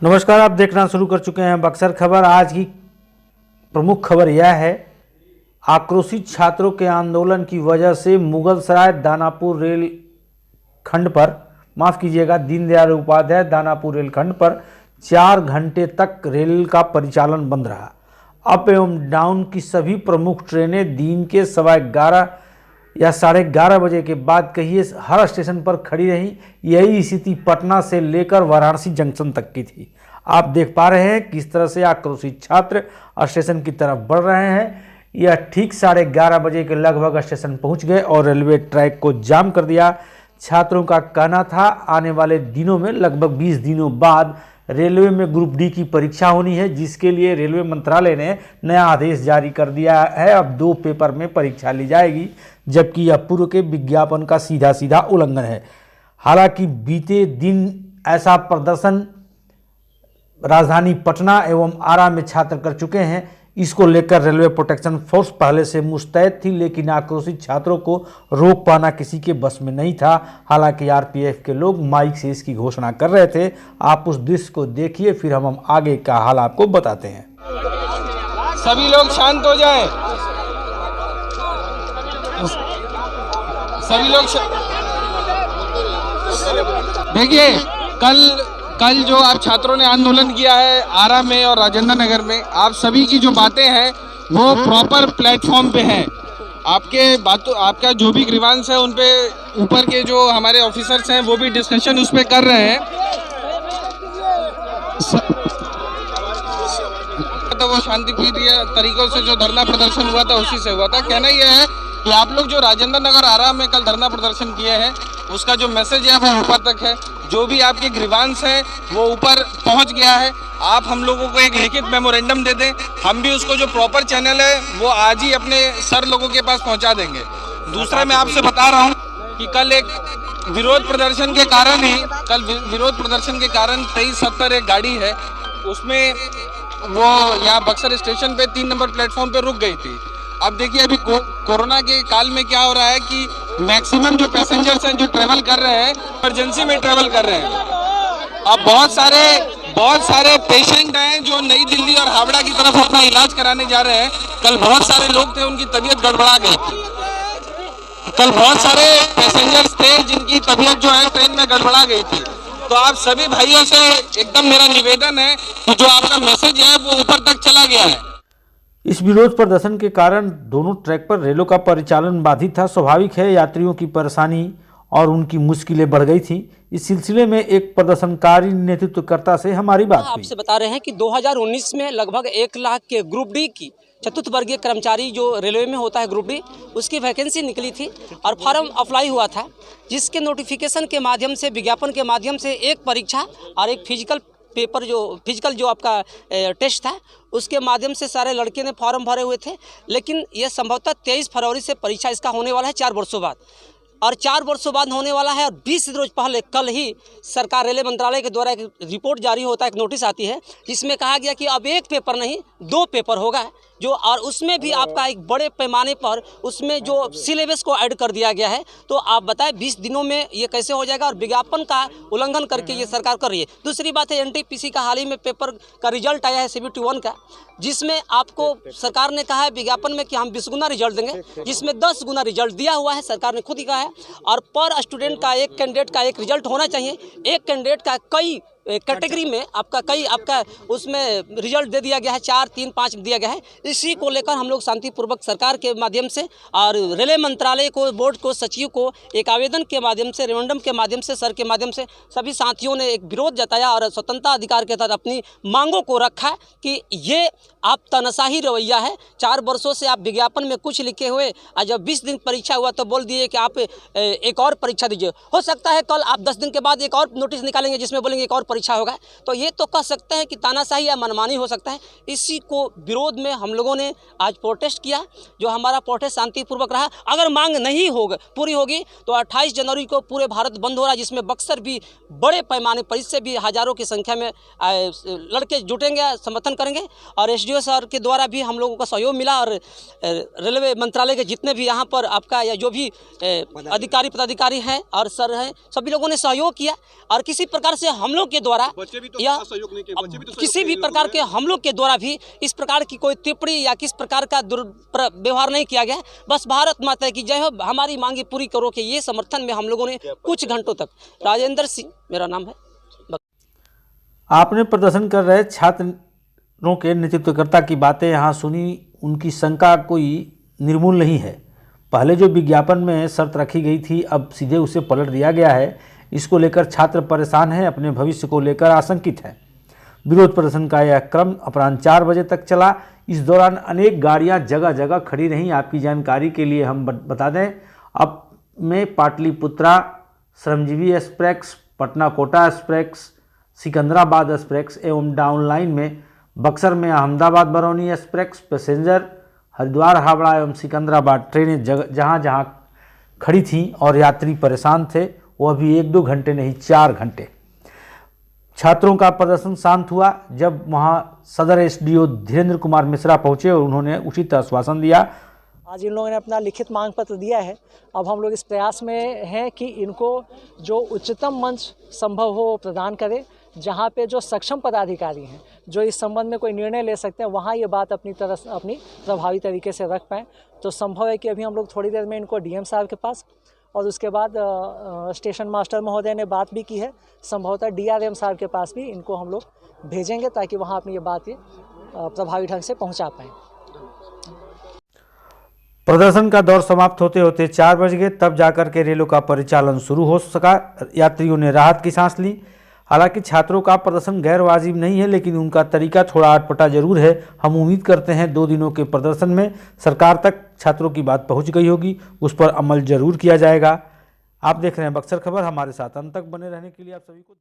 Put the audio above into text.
नमस्कार, आप देखना शुरू कर चुके हैं बक्सर खबर। आज की प्रमुख खबर यह है, आक्रोशित छात्रों के आंदोलन की वजह से मुगलसराय दानापुर रेल खंड पर, माफ कीजिएगा, दीनदयाल उपाध्याय दानापुर रेल खंड पर 4 घंटे तक रेल का परिचालन बंद रहा। अप एवं डाउन की सभी प्रमुख ट्रेनें दिन के 11:15 या 11:30 बजे के बाद कहिए हर स्टेशन पर खड़ी रही। यही स्थिति पटना से लेकर वाराणसी जंक्शन तक की थी। आप देख पा रहे हैं किस तरह से आक्रोशित छात्र स्टेशन की तरफ बढ़ रहे हैं। यह ठीक 11:30 बजे के लगभग स्टेशन पहुंच गए और रेलवे ट्रैक को जाम कर दिया। छात्रों का कहना था आने वाले दिनों में, लगभग 20 दिनों बाद रेलवे में ग्रुप डी की परीक्षा होनी है, जिसके लिए रेलवे मंत्रालय ने नया आदेश जारी कर दिया है। अब 2 पेपर में परीक्षा ली जाएगी, जबकि यह पूर्व के विज्ञापन का सीधा सीधा उल्लंघन है। हालांकि बीते दिन ऐसा प्रदर्शन राजधानी पटना एवं आरा में छात्र कर चुके हैं। इसको लेकर रेलवे प्रोटेक्शन फोर्स पहले से मुस्तैद थी, लेकिन आक्रोशित छात्रों को रोक पाना किसी के बस में नहीं था। हालांकि आरपीएफ के लोग माइक से इसकी घोषणा कर रहे थे। आप उस दृश्य को देखिए, फिर हम आगे का हाल आपको बताते हैं। सभी लोग शांत हो जाएं। सभी लोग देखिए, कल जो आप छात्रों ने आंदोलन किया है आरा में और राजेंद्र नगर में, आप सभी की जो बातें हैं वो प्रॉपर प्लेटफॉर्म पे हैं। आपका जो भी ग्रीवांस है उन पे ऊपर के जो हमारे ऑफिसर्स हैं वो भी डिस्कशन उस पे कर रहे हैं। तो वो शांतिप्रिय तरीकों से जो धरना प्रदर्शन हुआ था उसी से हुआ था। कहना यह है कि आप लोग जो राजेंद्र नगर आरा में कल धरना प्रदर्शन किए हैं उसका जो मैसेज है वो ऊपर तक है। जो भी आपके ग्रीवांस है वो ऊपर पहुंच गया है। आप हम लोगों को एक लिखित मेमोरेंडम दे दें, हम भी उसको जो प्रॉपर चैनल है वो आज ही अपने सर लोगों के पास पहुंचा देंगे। दूसरा मैं आपसे बता रहा हूं कि कल एक विरोध प्रदर्शन के कारण 2370 एक गाड़ी है, उसमें वो यहाँ बक्सर स्टेशन पे 3 नंबर प्लेटफॉर्म पे रुक गई थी। अब देखिए, अभी कोरोना के काल में क्या हो रहा है कि मैक्सिमम जो पैसेंजर्स हैं जो ट्रेवल कर रहे हैं इमरजेंसी में ट्रेवल कर रहे हैं। अब बहुत सारे पेशेंट हैं जो नई दिल्ली और हावड़ा की तरफ अपना इलाज कराने जा रहे हैं। कल बहुत सारे लोग थे, उनकी तबीयत गड़बड़ा गई थी। कल बहुत सारे पैसेंजर्स थे जिनकी तबीयत जो है ट्रेन में गड़बड़ा गई थी। तो आप सभी भाइयों से एकदम मेरा निवेदन है कि जो आपका मैसेज है वो ऊपर तक चला गया है। इस विरोध प्रदर्शन के कारण दोनों ट्रैक पर रेलों का परिचालन बाधित था। स्वाभाविक है, यात्रियों की परेशानी और उनकी मुश्किलें बढ़ गई थी। इस सिलसिले में एक प्रदर्शनकारी नेतृत्वकर्ता से हमारी बात हुई। आपसे बता रहे हैं कि 2019 में लगभग 1 लाख के ग्रुप डी की चतुर्थ वर्गीय कर्मचारी जो रेलवे में होता है ग्रुप डी, उसकी वैकेंसी निकली थी और फॉर्म अप्लाई हुआ था, जिसके नोटिफिकेशन के माध्यम से, विज्ञापन के माध्यम से एक परीक्षा और एक फिजिकल जो आपका टेस्ट था उसके माध्यम से सारे लड़के ने फॉर्म भरे हुए थे। लेकिन यह संभवतः 23 फरवरी से परीक्षा इसका होने वाला है, 4 वर्षों बाद, और 4 वर्षों बाद होने वाला है। और 20 रोज पहले कल ही सरकार रेलवे मंत्रालय के द्वारा एक रिपोर्ट जारी होता है, एक नोटिस आती है, जिसमें कहा गया कि अब 1 पेपर नहीं 2 पेपर होगा जो, और उसमें भी आपका एक बड़े पैमाने पर उसमें जो सिलेबस को ऐड कर दिया गया है। तो आप बताएं 20 दिनों में ये कैसे हो जाएगा, और विज्ञापन का उल्लंघन करके ये सरकार कर रही है। दूसरी बात है, एनटीपीसी का हाल ही में पेपर का रिजल्ट आया है CBT 1 का, जिसमें आपको सरकार ने कहा है विज्ञापन में कि हम 20 गुना रिजल्ट देंगे, जिसमें 10 गुना रिजल्ट दिया हुआ है, सरकार ने खुद ही कहा है। और पर स्टूडेंट का, एक कैंडिडेट का एक रिजल्ट होना चाहिए। एक कैंडिडेट का कई कैटेगरी में आपका उसमें रिजल्ट दे दिया गया है, 4, 3, 5 दिया गया है। इसी को लेकर हम लोग शांतिपूर्वक सरकार के माध्यम से और रेलवे मंत्रालय को, बोर्ड को, सचिव को एक आवेदन के माध्यम से, रेफरेंडम के माध्यम से, सर के माध्यम से सभी साथियों ने एक विरोध जताया और स्वतंत्रता अधिकार के तहत अपनी मांगों को रखा कि ये आप तानाशाही रवैया है। 4 वर्षों से आप विज्ञापन में कुछ लिखे हुए, और जब 20 दिन परीक्षा हुआ तो बोल दिए कि आप एक और परीक्षा दीजिए। हो सकता है कल आप 10 दिन के बाद एक और नोटिस निकालेंगे जिसमें बोलेंगे एक और परीक्षा होगा, तो ये तो कह सकते हैं कि तानाशाही या मनमानी हो सकता है। इसी को विरोध में हम लोगों ने आज प्रोटेस्ट किया, जो हमारा प्रोटेस्ट शांतिपूर्वक रहा। अगर मांग नहीं पूरी होगी तो 28 जनवरी को पूरे भारत बंद हो रहा है, जिसमें बक्सर भी बड़े पैमाने पर, इससे भी हजारों की संख्या में लड़के जुटेंगे, समर्थन करेंगे। और एसडीओ सर के द्वारा भी हम लोगों का सहयोग मिला, और रेलवे मंत्रालय के जितने भी यहाँ पर आपका या जो भी अधिकारी पदाधिकारी हैं और सर हैं, सभी लोगों ने सहयोग किया। और किसी प्रकार से हम लोग के द्वारा बच्चे भी तो या सहयोग नहीं किए, बच्चे भी तो किसी भी प्रकार के हम लोग के द्वारा भी इस प्रकार की कोई टिप्पणी या किस प्रकार का दुर्व्यवहार नहीं किया गया। बस भारत माता की जय हो, हमारी मांगे पूरी करो के ये समर्थन में हम लोगों ने कुछ घंटों तक, राजेंद्र सिंह मेरा नाम है। आपने प्रदर्शन कर रहे छात्रों के नेतृत्वकर्ता की बातें यहाँ सुनी। उनकी शंका कोई निर्मूल नहीं है। पहले जो विज्ञापन में शर्त रखी गई थी, अब सीधे उसे पलट दिया गया है। इसको लेकर छात्र परेशान हैं, अपने भविष्य को लेकर आशंकित हैं। विरोध प्रदर्शन का यह क्रम अपराह्न 4 बजे तक चला। इस दौरान अनेक गाड़ियां जगह जगह खड़ी रहीं। आपकी जानकारी के लिए हम बता दें, अब में Pataliputra Shramjeevi express, Patna Kota express, Secunderabad express एवं डाउन लाइन में बक्सर में अहमदाबाद बरौनी एक्सप्रेस पैसेंजर, हरिद्वार हावड़ा एवं सिकंदराबाद ट्रेनें जहां जहां खड़ी थीं और यात्री परेशान थे, वह भी 1-2 घंटे नहीं 4 घंटे। छात्रों का प्रदर्शन शांत हुआ जब वहां सदर एसडीओ धीरेन्द्र कुमार मिश्रा पहुंचे और उन्होंने उचित आश्वासन दिया। आज इन लोगों ने अपना लिखित मांग पत्र दिया है। अब हम लोग इस प्रयास में हैं कि इनको जो उच्चतम मंच संभव हो प्रदान करें, जहां पे जो सक्षम पदाधिकारी हैं जो इस संबंध में कोई निर्णय ले सकते हैं, वहां ये बात अपनी प्रभावी तरीके से रख पाएँ। तो संभव है कि अभी हम लोग थोड़ी देर में इनको डीएम साहब के पास और उसके बाद स्टेशन मास्टर महोदय ने बात भी की है, संभवतः डीआरएम साहब के पास भी इनको हम लोग भेजेंगे ताकि वहाँ अपनी ये बात प्रभावी ढंग से पहुँचा पाएँ। प्रदर्शन का दौर समाप्त होते होते 4 बज गए, तब जाकर के रेलों का परिचालन शुरू हो सका। यात्रियों ने राहत की सांस ली। हालांकि छात्रों का प्रदर्शन गैर वाजिब नहीं है, लेकिन उनका तरीका थोड़ा अटपटा जरूर है। हम उम्मीद करते हैं 2 दिनों के प्रदर्शन में सरकार तक छात्रों की बात पहुंच गई होगी, उस पर अमल जरूर किया जाएगा। आप देख रहे हैं बक्सर खबर। हमारे साथ अंत तक बने रहने के लिए आप सभी को